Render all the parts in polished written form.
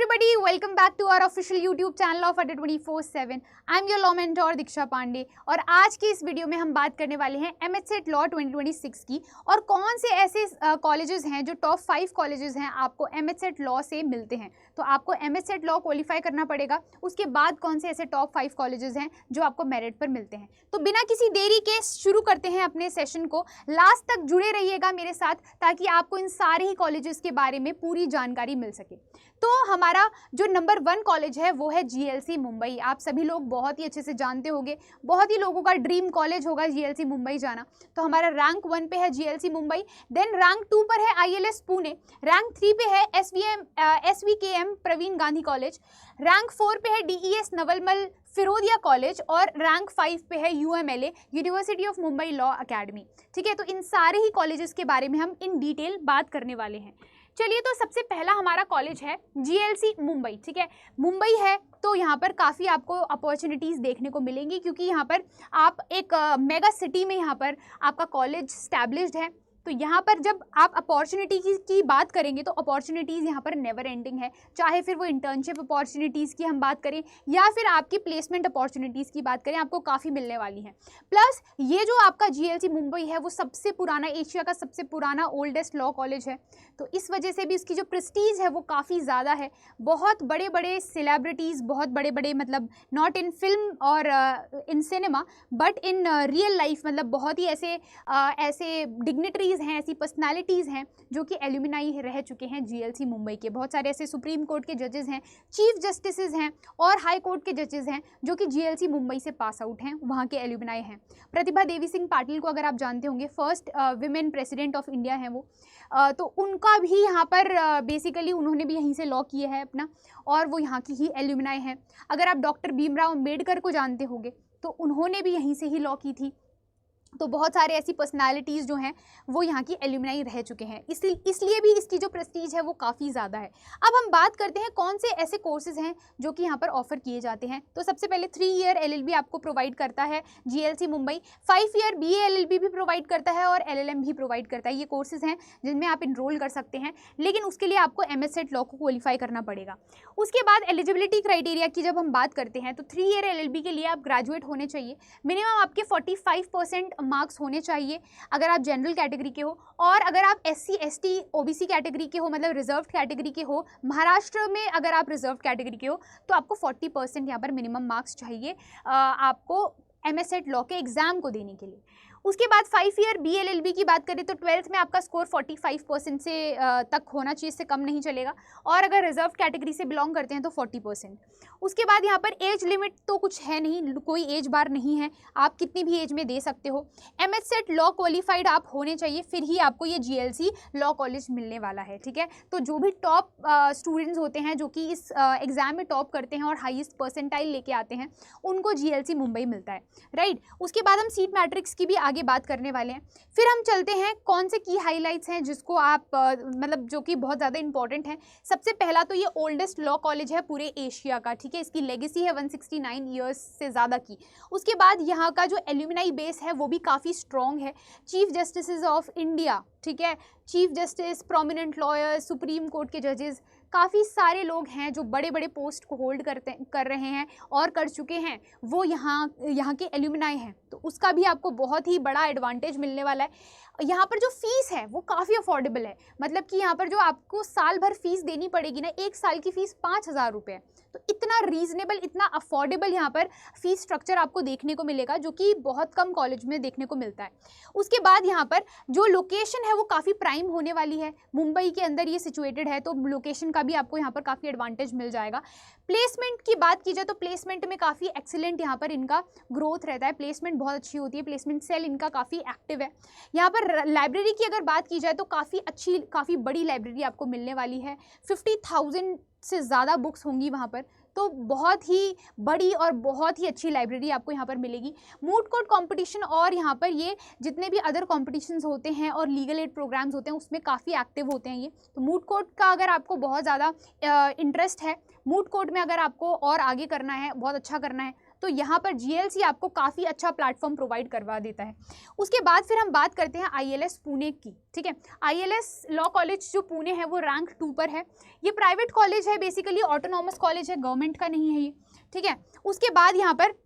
everybody, welcome back to our official YouTube channel of Adda 24/7. I'm your law mentor दीक्षा पांडे और आज की इस video में हम बात करने वाले हैं MHCET लॉ 2026 की और कौन से ऐसे कॉलेजेस हैं जो टॉप 5 कॉलेजेस हैं आपको MHCET लॉ से मिलते हैं। तो आपको MHCET लॉ क्वालिफाई करना पड़ेगा, उसके बाद कौन से ऐसे टॉप 5 कॉलेजेस हैं जो आपको मेरिट पर मिलते हैं। तो बिना किसी देरी के शुरू करते हैं अपने सेशन को। लास्ट तक जुड़े रहिएगा मेरे साथ ताकि आपको इन सारे ही कॉलेजेस के बारे में पूरी जानकारी मिल सके। तो हमारा जो नंबर 1 कॉलेज है वो है GLC मुंबई। आप सभी लोग बहुत ही अच्छे से जानते होंगे, बहुत ही लोगों का ड्रीम कॉलेज होगा GLC मुंबई जाना। तो हमारा रैंक 1 पे है GLC मुंबई, देन रैंक 2 पर है ILS पुणे, रैंक 3 पे है SVKM Praveen Gandhi college, rank 4 पे है DES नवलमल फिरोदिया कॉलेज और रैंक 5 पे है UMLA university of Mumbai law academy. ठीक है, तो इन सारे ही कॉलेजेस के बारे में हम इन डिटेल बात करने वाले हैं। चलिए, तो सबसे पहला हमारा कॉलेज है GLC मुंबई। ठीक है, मुंबई है तो यहाँ पर काफ़ी आपको अपॉर्चुनिटीज़ देखने को मिलेंगी क्योंकि यहाँ पर आप एक मेगा सिटी में यहाँ पर आपका कॉलेज स्टैब्लिश्ड है। तो यहाँ पर जब आप अपॉर्चुनिटी की बात करेंगे तो अपॉर्चुनिटीज़ यहाँ पर नेवर एंडिंग है, चाहे फिर वो इंटर्नशिप अपॉर्चुनिटीज़ की हम बात करें या फिर आपकी प्लेसमेंट अपॉर्चुनिटीज़ की बात करें, आपको काफ़ी मिलने वाली हैं। प्लस ये जो आपका GLC मुंबई है वो सबसे पुराना, एशिया का सबसे पुराना ओल्डेस्ट लॉ कॉलेज है। तो इस वजह से भी इसकी जो प्रेस्टीज है वो काफ़ी ज़्यादा है। बहुत बड़े बड़े सेलिब्रिटीज़, बहुत बड़े बड़े मतलब नॉट इन फिल्म और in cinema but in real life, मतलब बहुत ही ऐसे डिग्निटरीज़ हैं, ऐसी पर्सनालिटीज़ हैं जो कि एल्यूमिनाई रह चुके हैं GLC मुंबई के। बहुत सारे ऐसे सुप्रीम कोर्ट के जजेस हैं, चीफ जस्टिसेस हैं और हाई कोर्ट के जजेस हैं जो कि GLC मुंबई से पास आउट हैं, वहाँ के एल्यूमिनाई हैं। प्रतिभा देवी सिंह पाटिल को अगर आप जानते होंगे, first women president of India हैं वो। तो उनका भी यहाँ पर बेसिकली उन्होंने भी यहीं से लॉ किए है अपना और वो यहाँ की ही एल्यूमिनाई हैं। अगर आप डॉक्टर भीमराव अम्बेडकर को जानते होंगे तो उन्होंने भी यहीं से ही लॉ की थी। तो बहुत सारे ऐसी पर्सनालिटीज़ जो हैं वो यहाँ की एल्यूमिनाई रह चुके हैं, इसलिए भी इसकी जो प्रेस्टीज है वो काफ़ी ज़्यादा है। अब हम बात करते हैं कौन से ऐसे कोर्सेज हैं जो कि यहाँ पर ऑफर किए जाते हैं। तो सबसे पहले 3 ईयर LLB आपको प्रोवाइड करता है GLC Mumbai, 5 year BA LLB भी प्रोवाइड करता है और LLM भी प्रोवाइड करता है। ये कोर्सेज़ हैं जिनमें आप इनरोल कर सकते हैं, लेकिन उसके लिए आपको MHCET लॉ को क्वालिफाई करना पड़ेगा। उसके बाद एलिजिबिलिटी क्राइटेरिया की जब हम बात करते हैं तो 3 ईयर LLB के लिए आप ग्रेजुएट होने चाहिए, मिनिमम आपके 45% मार्क्स होने चाहिए अगर आप जनरल कैटेगरी के हो, और अगर आप SC ST OBC कैटेगरी के हो, मतलब रिजर्व कैटेगरी के हो, महाराष्ट्र में अगर आप रिजर्व कैटेगरी के हो तो आपको 40% यहाँ पर मिनिमम मार्क्स चाहिए आपको MHCET लॉ के एग्ज़ाम को देने के लिए। उसके बाद 5 ईयर BA LLB की बात करें तो 12th में आपका स्कोर 45% से तक होना चाहिए, इससे कम नहीं चलेगा, और अगर रिजर्व कैटेगरी से बिलोंग करते हैं तो 40%। उसके बाद यहाँ पर एज लिमिट तो कुछ है नहीं, कोई एज बार नहीं है, आप कितनी भी एज में दे सकते हो। MHCET लॉ क्वालिफाइड आप होने चाहिए, फिर ही आपको ये GLC लॉ कॉलेज मिलने वाला है। ठीक है, तो जो भी टॉप स्टूडेंट्स होते हैं जो कि इस एग्ज़ाम में टॉप करते हैं और हाईएस्ट परसेंटाइल लेके आते हैं उनको GLC मुंबई मिलता है, राइट। उसके बाद हम सीट मैट्रिक्स की भी आगे बात करने वाले हैं। फिर हम चलते हैं कौन से की हाईलाइट्स हैं जिसको आप मतलब जो कि बहुत ज़्यादा इंपॉर्टेंट है। सबसे पहला तो ये ओल्डेस्ट लॉ कॉलेज है पूरे एशिया का। ठीक है, इसकी लेगेसी है 169 ईयर्स से ज़्यादा की। उसके बाद यहाँ का जो एल्यूमिनाई बेस है वो भी काफ़ी स्ट्रॉन्ग है। चीफ जस्टिस ऑफ इंडिया, ठीक है, chief justice, prominent lawyers, supreme court के जजेस, काफ़ी सारे लोग हैं जो बड़े बड़े पोस्ट को होल्ड कर रहे हैं और कर चुके हैं, वो यहाँ के एल्यूमिनाई हैं। तो उसका भी आपको बहुत ही बड़ा एडवांटेज मिलने वाला है। यहाँ पर जो फ़ीस है वो काफ़ी अफोर्डेबल है, मतलब कि यहाँ पर जो आपको साल भर फीस देनी पड़ेगी ना, 1 साल की फ़ीस 5,000 रुपये है। तो इतना रीज़नेबल, इतना अफोर्डेबल यहाँ पर फीस स्ट्रक्चर आपको देखने को मिलेगा जो कि बहुत कम कॉलेज में देखने को मिलता है। उसके बाद यहाँ पर जो लोकेशन है वो काफ़ी प्राइम होने वाली है, मुंबई के अंदर ये सिचुएटेड है, तो लोकेशन का भी आपको यहाँ पर काफ़ी एडवांटेज मिल जाएगा। प्लेसमेंट की बात की जाए तो प्लेसमेंट में काफ़ी एक्सीलेंट यहाँ पर इनका ग्रोथ रहता है, प्लेसमेंट बहुत अच्छी होती है, प्लेसमेंट सेल इनका काफ़ी एक्टिव है। यहाँ पर लाइब्रेरी की अगर बात की जाए तो काफ़ी अच्छी, काफ़ी बड़ी लाइब्रेरी आपको मिलने वाली है। 50,000 से ज़्यादा बुक्स होंगी वहाँ पर, तो बहुत ही बड़ी और बहुत ही अच्छी लाइब्रेरी आपको यहाँ पर मिलेगी। मूट कोर्ट कंपटीशन और यहाँ पर ये जितने भी अदर कॉम्पिटिशन्स होते हैं और लीगल एड प्रोग्राम्स होते हैं उसमें काफ़ी एक्टिव होते हैं ये। तो मूट कोर्ट का अगर आपको बहुत ज़्यादा इंटरेस्ट है, मूट कोर्ट में अगर आपको और आगे करना है, बहुत अच्छा करना है, तो यहाँ पर GLC आपको काफ़ी अच्छा प्लेटफॉर्म प्रोवाइड करवा देता है। उसके बाद फिर हम बात करते हैं ILS पुणे की, ठीक है। ILS लॉ कॉलेज जो पुणे है वो रैंक 2 पर है। ये प्राइवेट कॉलेज है, बेसिकली ऑटोनॉमस कॉलेज है, गवर्नमेंट का नहीं है ये, ठीक है। उसके बाद यहाँ पर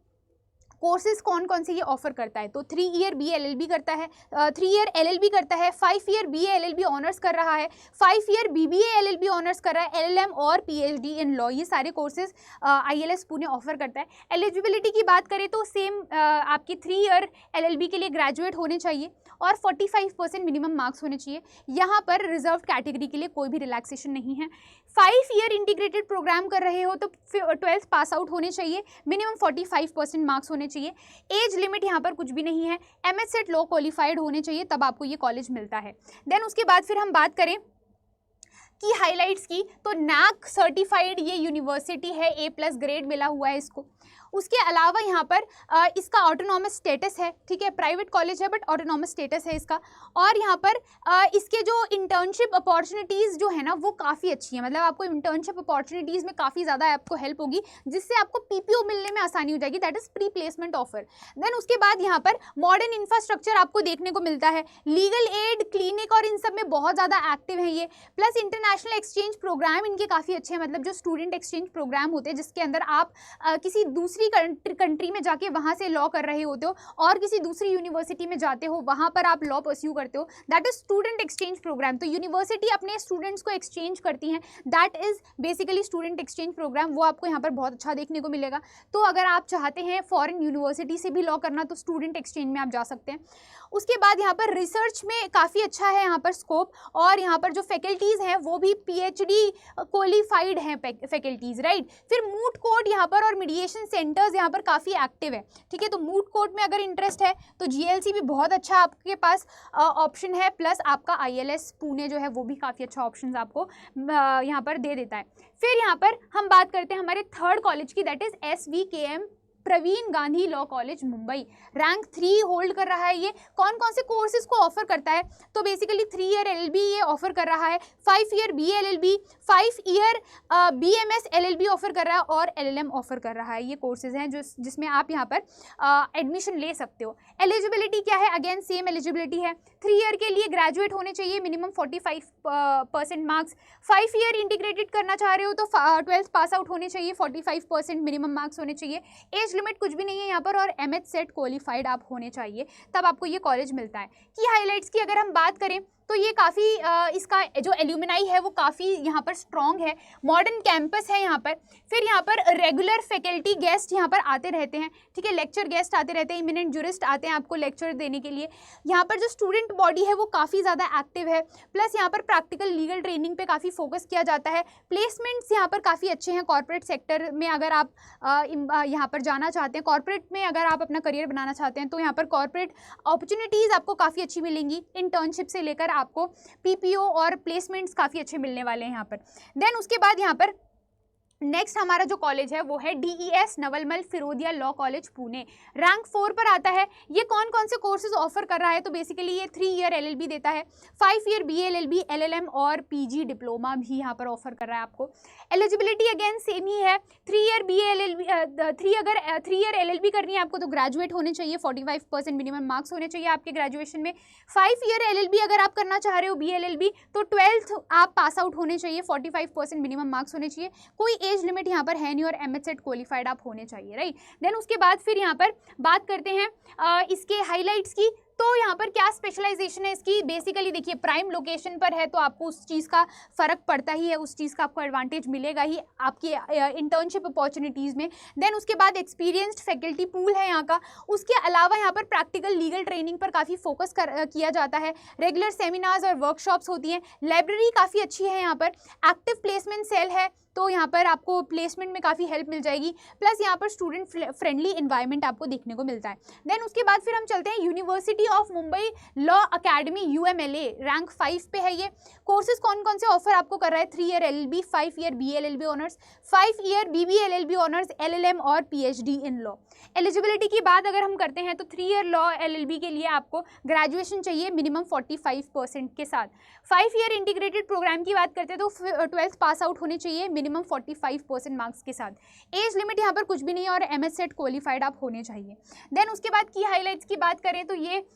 कोर्सेज कौन कौन से ये ऑफर करता है, तो 3 ईयर BA LLB करता है, 3 ईयर LLB करता है, 5 ईयर BA LLB ऑनर्स कर रहा है, 5 ईयर BBA LLB ऑनर्स कर रहा है, LLM और PhD इन लॉ, ये सारे कोर्सेज ILS पुणे ऑफर करता है। एलिजिबिलिटी की बात करें तो सेम आपकी 3 ईयर LLB के लिए ग्रेजुएट होने चाहिए और 45% मिनिमम मार्क्स होने चाहिए। यहाँ पर रिजर्व कैटेगरी के लिए कोई भी रिलैक्सेशन नहीं है। 5 ईयर इंटीग्रेटेड प्रोग्राम कर रहे हो तो 12th पास आउट होने चाहिए, मिनिमम 45% मार्क्स होने चाहिए। एज लिमिट यहाँ पर कुछ भी नहीं है, MSET लॉ क्वालिफाइड होने चाहिए, तब आपको ये कॉलेज मिलता है। देन उसके बाद फिर हम बात करें की हाइलाइट्स की, तो NAAC सर्टिफाइड ये यूनिवर्सिटी है, A+ ग्रेड मिला हुआ है इसको। उसके अलावा यहाँ पर इसका ऑटोनॉमस स्टेटस है, ठीक है, प्राइवेट कॉलेज है बट ऑटोनॉमस स्टेटस है इसका। और यहाँ पर इसके जो इंटर्नशिप अपॉर्चुनिटीज़ जो है ना वो काफ़ी अच्छी है, मतलब आपको इंटर्नशिप अपॉर्चुनिटीज़ में काफ़ी ज़्यादा आपको हेल्प होगी, जिससे आपको PPO मिलने में आसानी हो जाएगी, that is pre placement offer. Then उसके बाद यहाँ पर मॉडर्न इंफ्रास्ट्रक्चर आपको देखने को मिलता है, लीगल एड, क्लिनिक और इन सब में बहुत ज़्यादा एक्टिव है ये। प्लस इंटरनेशनल एक्सचेंज प्रोग्राम इनके काफ़ी अच्छे हैं, मतलब जो स्टूडेंट एक्सचेंज प्रोग्राम होते हैं जिसके अंदर आप किसी दूसरी कंट्री में जाके वहाँ से लॉ कर रहे होते हो और किसी दूसरी यूनिवर्सिटी में जाते हो, वहाँ पर आप लॉ परस्यू करते हो, that is student exchange program. तो यूनिवर्सिटी अपने स्टूडेंट्स को एक्सचेंज करती हैं, that is basically student exchange program, वो आपको यहाँ पर बहुत अच्छा देखने को मिलेगा। तो अगर आप चाहते हैं फॉरेन यूनिवर्सिटी से भी लॉ करना तो स्टूडेंट एक्सचेंज में आप जा सकते हैं। उसके बाद यहाँ पर रिसर्च में काफ़ी अच्छा है यहाँ पर स्कोप, और यहाँ पर जो फैकल्टीज़ हैं वो भी PhD क्वालिफाइड हैं फैकल्टीज़, राइट। फिर मूट कोर्ट यहाँ पर और मीडिएशन सेंटर्स यहाँ पर काफ़ी एक्टिव है, ठीक है। तो मूट कोर्ट में अगर इंटरेस्ट है तो GLC भी बहुत अच्छा आपके पास ऑप्शन है, प्लस आपका ILS पुणे जो है वो भी काफ़ी अच्छा ऑप्शन आपको यहाँ पर दे देता है। फिर यहाँ पर हम बात करते हैं हमारे थर्ड कॉलेज की, that is SVKM Praveen Gandhi law college Mumbai, rank 3 hold कर रहा है। ये कौन कौन से कोर्सेज को ऑफर करता है, तो बेसिकली 3 ईयर LLB ये ऑफर कर रहा है, 5 year BA LLB, 5 year BMS LLB offer कर रहा है और LLM ऑफर कर रहा है। ये कोर्सेज हैं जिसमें आप यहाँ पर एडमिशन ले सकते हो। एलिजिबिलिटी क्या है, अगेन सेम एलिजिबिलिटी है, 3 ईयर के लिए ग्रेजुएट होने चाहिए, मिनिमम 45% मार्क्स, 5 ईयर इंटीग्रेटेड करना चाह रहे हो तो 12th पास आउट होने चाहिए, 45% मिनिमम मार्क्स होने चाहिए। एज लिमिट कुछ भी नहीं है यहाँ पर, और MHSET क्वालिफाइड आप होने चाहिए, तब आपको ये कॉलेज मिलता है। की हाइलाइट्स की अगर हम बात करें तो ये काफ़ी इसका जो एल्यूमिनाई है वो काफ़ी यहाँ पर स्ट्रॉन्ग है, मॉडर्न कैंपस है यहाँ पर। फिर यहाँ पर रेगुलर फैकल्टी गेस्ट यहाँ पर आते रहते हैं, ठीक है, लेक्चर गेस्ट आते रहते हैं, इमिनेंट जूरिस्ट आते हैं आपको लेक्चर देने के लिए। यहाँ पर जो स्टूडेंट बॉडी है वो काफ़ी ज़्यादा एक्टिव है, प्लस यहाँ पर प्रैक्टिकल लीगल ट्रेनिंग पे काफ़ी फोकस किया जाता है। प्लेसमेंट्स यहाँ पर काफ़ी अच्छे हैं, कॉर्पोरेट सेक्टर में अगर आप यहाँ पर जाना चाहते हैं, कॉर्पोरेट में अगर आप अपना करियर बनाना चाहते हैं तो यहाँ पर कॉर्पोरेट अपॉर्चुनिटीज़ आपको काफ़ी अच्छी मिलेंगी, इंटर्नशिप से लेकर आपको PPO और प्लेसमेंट्स काफ़ी अच्छे मिलने वाले हैं यहाँ पर। देन उसके बाद यहाँ पर नेक्स्ट हमारा जो कॉलेज है वो है DES Navalmal Firodia law college Pune, rank 4 पर आता है। ये कौन कौन से कोर्सेज ऑफर कर रहा है, तो बेसिकली ये 3 ईयर LLB देता है, 5 ईयर BA LLB, LLM और PG डिप्लोमा भी यहाँ पर ऑफर कर रहा है आपको। एलिजिबिलिटी अगेन सेम ही है, 3 year BA LLB, 3 year LLB करनी है आपको तो ग्रेजुएट होने चाहिए, 45% मिनिमम मार्क्स होने चाहिए आपके ग्रेजुएशन में। 5 ईयर LLB अगर आप करना चाह रहे हो BA LLB तो 12th आप पास आउट होने चाहिए, 45% मिनिमम मार्क्स होने चाहिए, कोई एज लिमिट यहाँ पर है नहीं, और MHSET क्वालिफाइड आप होने चाहिए, राइट। देन उसके बाद फिर यहाँ पर बात करते हैं इसके हाइलाइट्स की। तो यहाँ पर क्या स्पेशलाइजेशन है इसकी, बेसिकली देखिए प्राइम लोकेशन पर है तो आपको उस चीज़ का फ़र्क पड़ता ही है, उस चीज़ का आपको एडवांटेज मिलेगा ही आपकी इंटर्नशिप अपॉर्चुनिटीज़ में। देन उसके बाद एक्सपीरियंस्ड फैकल्टी पूल है यहाँ का। उसके अलावा यहाँ पर प्रैक्टिकल लीगल ट्रेनिंग पर काफ़ी फोकस किया जाता है, रेगुलर सेमिनार्स और वर्कशॉप्स होती हैं, लाइब्रेरी काफ़ी अच्छी है यहाँ पर, एक्टिव प्लेसमेंट सेल है तो यहाँ पर आपको प्लेसमेंट में काफ़ी हेल्प मिल जाएगी, प्लस यहाँ पर स्टूडेंट फ्रेंडली इन्वायरमेंट आपको देखने को मिलता है। देन उसके बाद फिर हम चलते हैं university of Mumbai law academy UMLA, rank 5 पे है ये। कोर्सेज कौन कौन से ऑफर आपको कर रहा है, 3 year LLB, 5 year BA LLB honours, 5 year BBA LLB honours, LLM और PhD इन लॉ। एलिजिबिलिटी की बात अगर हम करते हैं तो 3 ईयर लॉ LLB के लिए आपको ग्रेजुएशन चाहिए मिनिमम 45% के साथ। 5 ईयर इंटीग्रेटेड प्रोग्राम की बात करते हैं तो 12th पास आउट होने चाहिए, मिनिमम 45% मार्क्स के साथ। एज लिमिट यहाँ पर कुछ भी नहीं है और एमएस सेट क्वालिफाइड आप होने चाहिए। देन उसके बाद की हाईलाइट्स की बात करें तो ये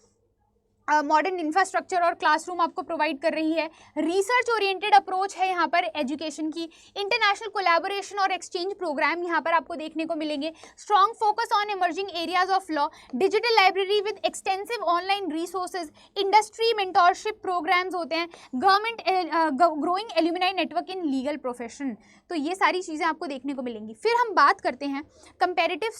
मॉडर्न इंफ्रास्ट्रक्चर और क्लासरूम आपको प्रोवाइड कर रही है। रिसर्च ओरिएंटेड अप्रोच है यहाँ पर एजुकेशन की। इंटरनेशनल कोलैबोरेशन और एक्सचेंज प्रोग्राम यहाँ पर आपको देखने को मिलेंगे। Strong focus on emerging areas of law, digital library with extensive online resources, industry mentorship programs होते हैं, government growing alumni network in legal profession. तो ये सारी चीज़ें आपको देखने को मिलेंगी। फिर हम बात करते हैं कंपैरेटिव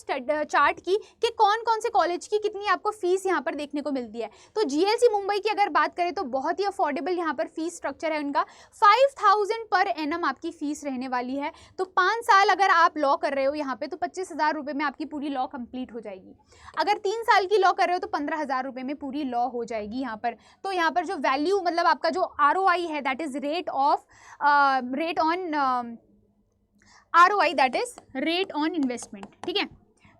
चार्ट की कि कौन कौन से कॉलेज की कितनी आपको फीस यहाँ पर देखने को मिलती है। तो जीएलसी मुंबई की अगर बात करें तो बहुत ही अफोर्डेबल यहाँ पर फीस स्ट्रक्चर है उनका। 5000 पर एनम आपकी फीस रहने वाली है। तो 5 साल अगर आप लॉ कर रहे हो यहाँ पे तो 25,000 रुपये में आपकी पूरी लॉ कंप्लीट हो जाएगी। अगर 3 साल की लॉ कर रहे हो तो 15,000 रुपये में पूरी लॉ हो जाएगी यहाँ पर। तो यहाँ पर जो वैल्यू मतलब आपका जो ROI है that is rate on investment, ठीक है।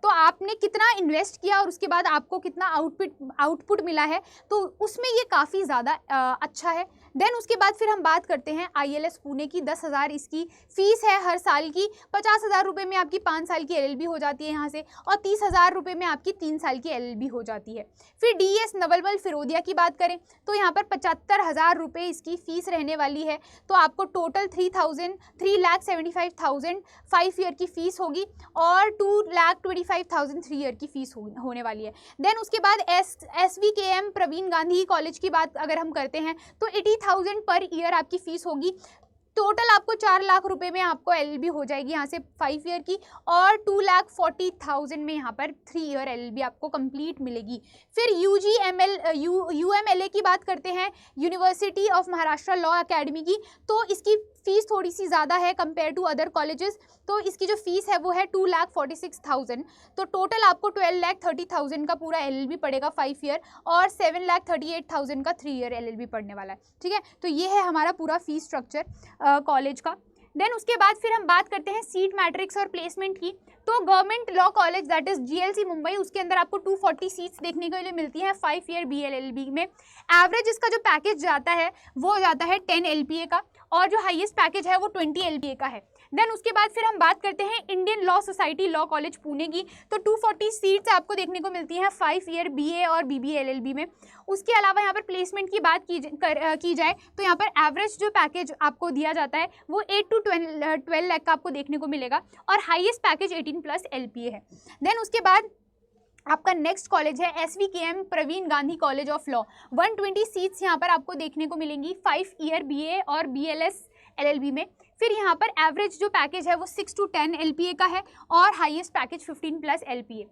तो आपने कितना इन्वेस्ट किया और उसके बाद आपको कितना आउटपुट मिला है, तो उसमें ये काफ़ी ज़्यादा अच्छा है। देन उसके बाद फिर हम बात करते हैं ILS पुणे की। 10,000 इसकी फ़ीस है हर साल की। 50,000 रुपये में आपकी 5 साल की LLB हो जाती है यहाँ से, और 30,000 रुपये में आपकी 3 साल की LLB हो जाती है। फिर DES नवलबल फिरोदिया की बात करें तो यहाँ पर 75,000 रुपये इसकी फ़ीस रहने वाली है। तो आपको टोटल 3,75,000 5 ईयर की फ़ीस होगी और 2,25,000 3 ईयर की फ़ीस होने वाली है। देन उसके बाद SVKM प्रवीण गांधी कॉलेज की बात अगर हम करते हैं तो 80,000 पर ईयर आपकी फ़ीस होगी। टोटल आपको 4 लाख रुपए में आपको LLB हो जाएगी यहाँ से 5 ईयर की, और 2,40,000 में यहाँ पर 3 ईयर LLB आपको कंप्लीट मिलेगी। फिर UMLA की बात करते हैं, university of Maharashtra law academy की। तो इसकी फ़ीस थोड़ी सी ज़्यादा है कंपेयर टू अदर कॉलेजेस। तो इसकी जो फ़ीस है वो है 2,46,000। तो टोटल आपको 12,30,000 का पूरा LLB पड़ेगा 5 ईयर, और 7,38,000 का 3 ईयर LLB पड़ने वाला है, ठीक है। तो ये है हमारा पूरा फ़ीस स्ट्रक्चर कॉलेज का। देन उसके बाद फिर हम बात करते हैं सीट मैट्रिक्स और प्लेसमेंट की। तो government law college that is GLC Mumbai, उसके अंदर आपको 240 सीट्स देखने के लिए मिलती हैं 5 ईयर BLLB में। एवरेज इसका जो पैकेज जाता है वो जाता है 10 LPA का, और जो हाईएस्ट पैकेज है वो 20 LPA का है। देन उसके बाद फिर हम बात करते हैं Indian law society law college Pune की। तो 240 सीट्स आपको देखने को मिलती हैं 5 ईयर BA और BBA LLB में। उसके अलावा यहाँ पर प्लेसमेंट की बात की जाए तो यहाँ पर एवरेज जो पैकेज आपको दिया जाता है वो 8 to 12 लाख का आपको देखने को मिलेगा, और हाईएस्ट पैकेज 18+ LPA है। देन उसके बाद आपका नेक्स्ट कॉलेज है SVKM Praveen Gandhi college of law. 120 seats यहाँ पर आपको देखने को मिलेंगी 5 ईयर BA और BLS LLB में। फिर यहाँ पर एवरेज जो पैकेज है वो 6 to 10 LPA का है, और हाईएस्ट पैकेज 15+ LPA।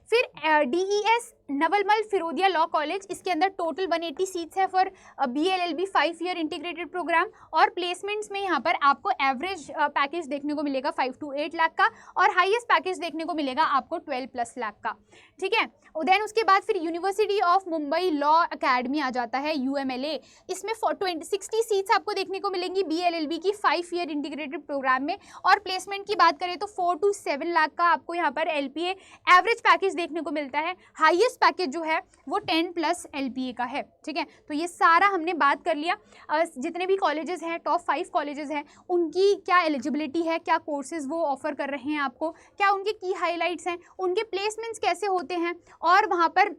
फिर DES Navalmal Firodia law college, इसके अंदर टोटल 180 सीट्स है for BLLB 5 year integrated program, और प्लेसमेंट्स में यहाँ पर आपको एवरेज पैकेज देखने को मिलेगा 5 to 8 लाख का, और हाईएस्ट पैकेज देखने को मिलेगा आपको 12+ लाख का, ठीक है। देन उसके बाद फिर university of Mumbai law academy आ जाता है UMLA। इसमें 60 सीट्स आपको देखने को मिलेंगी BLLB की 5 ईयर इंटीग्रेटेड प्रोग्राम में, और प्लेसमेंट की बात करें तो 4 to 7 लाख का आपको यहाँ पर LPA एवरेज पैकेज देखने को मिलता है। हाईएस्ट पैकेज जो है वो 10+ LPA का है, ठीक है। तो ये सारा हमने बात कर लिया। जितने भी कॉलेजेस हैं, टॉप 5 कॉलेजेस हैं, उनकी क्या एलिजिबिलिटी है, क्या कोर्सेज वो ऑफर कर रहे हैं आपको, क्या उनके की हाईलाइट्स हैं, उनके प्लेसमेंट्स कैसे होते हैं, और वहाँ पर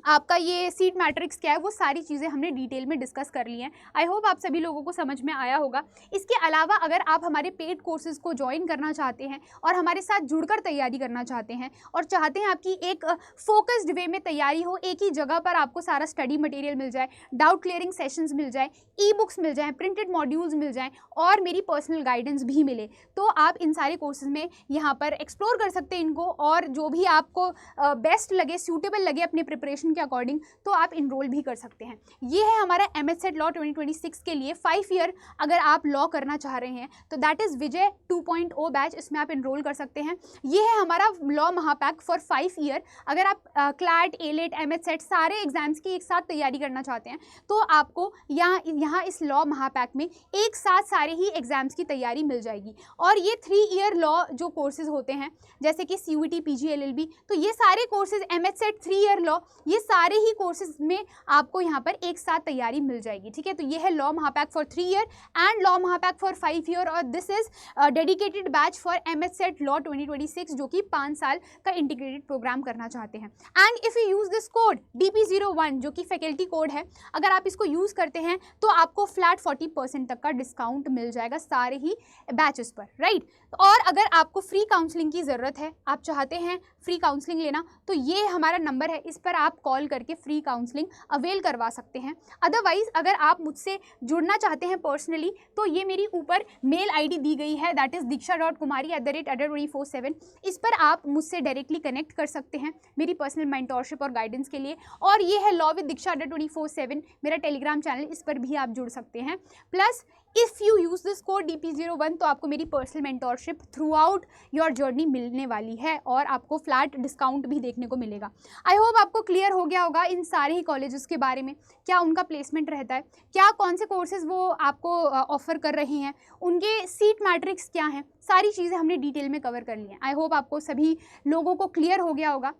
आपका ये सीट मैट्रिक्स क्या है, वो सारी चीज़ें हमने डिटेल में डिस्कस कर ली हैं। आई होप आप सभी लोगों को समझ में आया होगा। इसके अलावा अगर आप हमारे पेड कोर्सेज को ज्वाइन करना चाहते हैं और हमारे साथ जुड़कर तैयारी करना चाहते हैं, और चाहते हैं आपकी एक फोकस्ड वे में तैयारी हो, एक ही जगह पर आपको सारा स्टडी मटेरियल मिल जाए, डाउट क्लियरिंग सेशंस मिल जाए, ई-बुक्स मिल जाएँ, प्रिंटेड मॉड्यूल्स मिल जाएँ, और मेरी पर्सनल गाइडेंस भी मिले, तो आप इन सारे कोर्सेज में यहाँ पर एक्सप्लोर कर सकते हैं इनको, और जो भी आपको बेस्ट लगे, सूटेबल लगे अपने प्रिपरेशन के अकॉर्डिंग, तो आप इनरोल भी कर सकते हैं। ये है हमारा MS सेट लॉ 2026 के लिए 5 ईयर अगर आप लॉ करना चाह रहे हैं तो दैट इज़ विजय 2.0 बैच, इसमें आप इनरोल कर सकते हैं। ये है हमारा लॉ महापैक फॉर 5 ईयर। अगर आप क्लैट, ALET, MS सेट सारे एग्जाम्स की एक साथ तैयारी करना चाहते हैं तो आपको यहाँ इस लॉ महापैक में एक साथ सारे ही एग्जाम्स की तैयारी मिल जाएगी। और ये 3 ईयर लॉ जो कोर्सेज होते हैं जैसे कि CUET, PG, LLB, तो ये सारे courses MS set 3 year law, ये ये सारे ही कोर्सेज में आपको यहाँ पर एक साथ तैयारी मिल जाएगी, ठीक है। तो ये है law Mahapack for 3 year and law Mahapack for 5 year, और this is dedicated batch for MHCET law 2026 जो कि 5 साल का इंटीग्रेटेड प्रोग्राम करना चाहते हैं। And if you use this code DP01 जो कि फैकल्टी कोड है, अगर आप इसको यूज करते हैं तो आपको फ्लैट 40% तक का डिस्काउंट मिल जाएगा सारे ही बैचेस पर, राइट। और अगर आपको फ्री काउंसलिंग की ज़रूरत है, आप चाहते हैं फ्री काउंसलिंग लेना, तो ये हमारा नंबर है, इस पर आप कॉल करके फ्री काउंसलिंग अवेल करवा सकते हैं। अदरवाइज अगर आप मुझसे जुड़ना चाहते हैं पर्सनली तो ये मेरी ऊपर मेल ID दी गई है, दैट इज़ diksha.kumari@24/7। इस पर आप मुझसे डायरेक्टली कनेक्ट कर सकते हैं मेरी पर्सनल मेंटोरशिप और गाइडेंस के लिए। और ये है लॉ विद दीक्षा 24/7 मेरा टेलीग्राम चैनल, इस पर भी आप जुड़ सकते हैं। Plus if you use this code DP01 तो आपको मेरी personal mentorship through out your journey मिलने वाली है और आपको फ्लैट डिस्काउंट भी देखने को मिलेगा। आई होप आपको क्लियर हो गया होगा इन सारे ही कॉलेजेस के बारे में, क्या उनका प्लेसमेंट रहता है, क्या कौन से कोर्सेज वो आपको ऑफर कर रहे हैं, उनके सीट मैट्रिक्स क्या हैं, सारी चीज़ें हमने डिटेल में कवर कर ली हैं। आई होप आपको सभी लोगों को क्लियर हो गया होगा।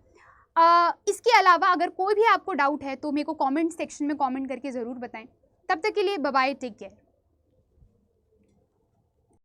इसके अलावा अगर कोई भी आपको डाउट है तो मेरे को कॉमेंट सेक्शन में कॉमेंट करके ज़रूर बताएं। तब तक के लिए बाय बाय, टेक केयर।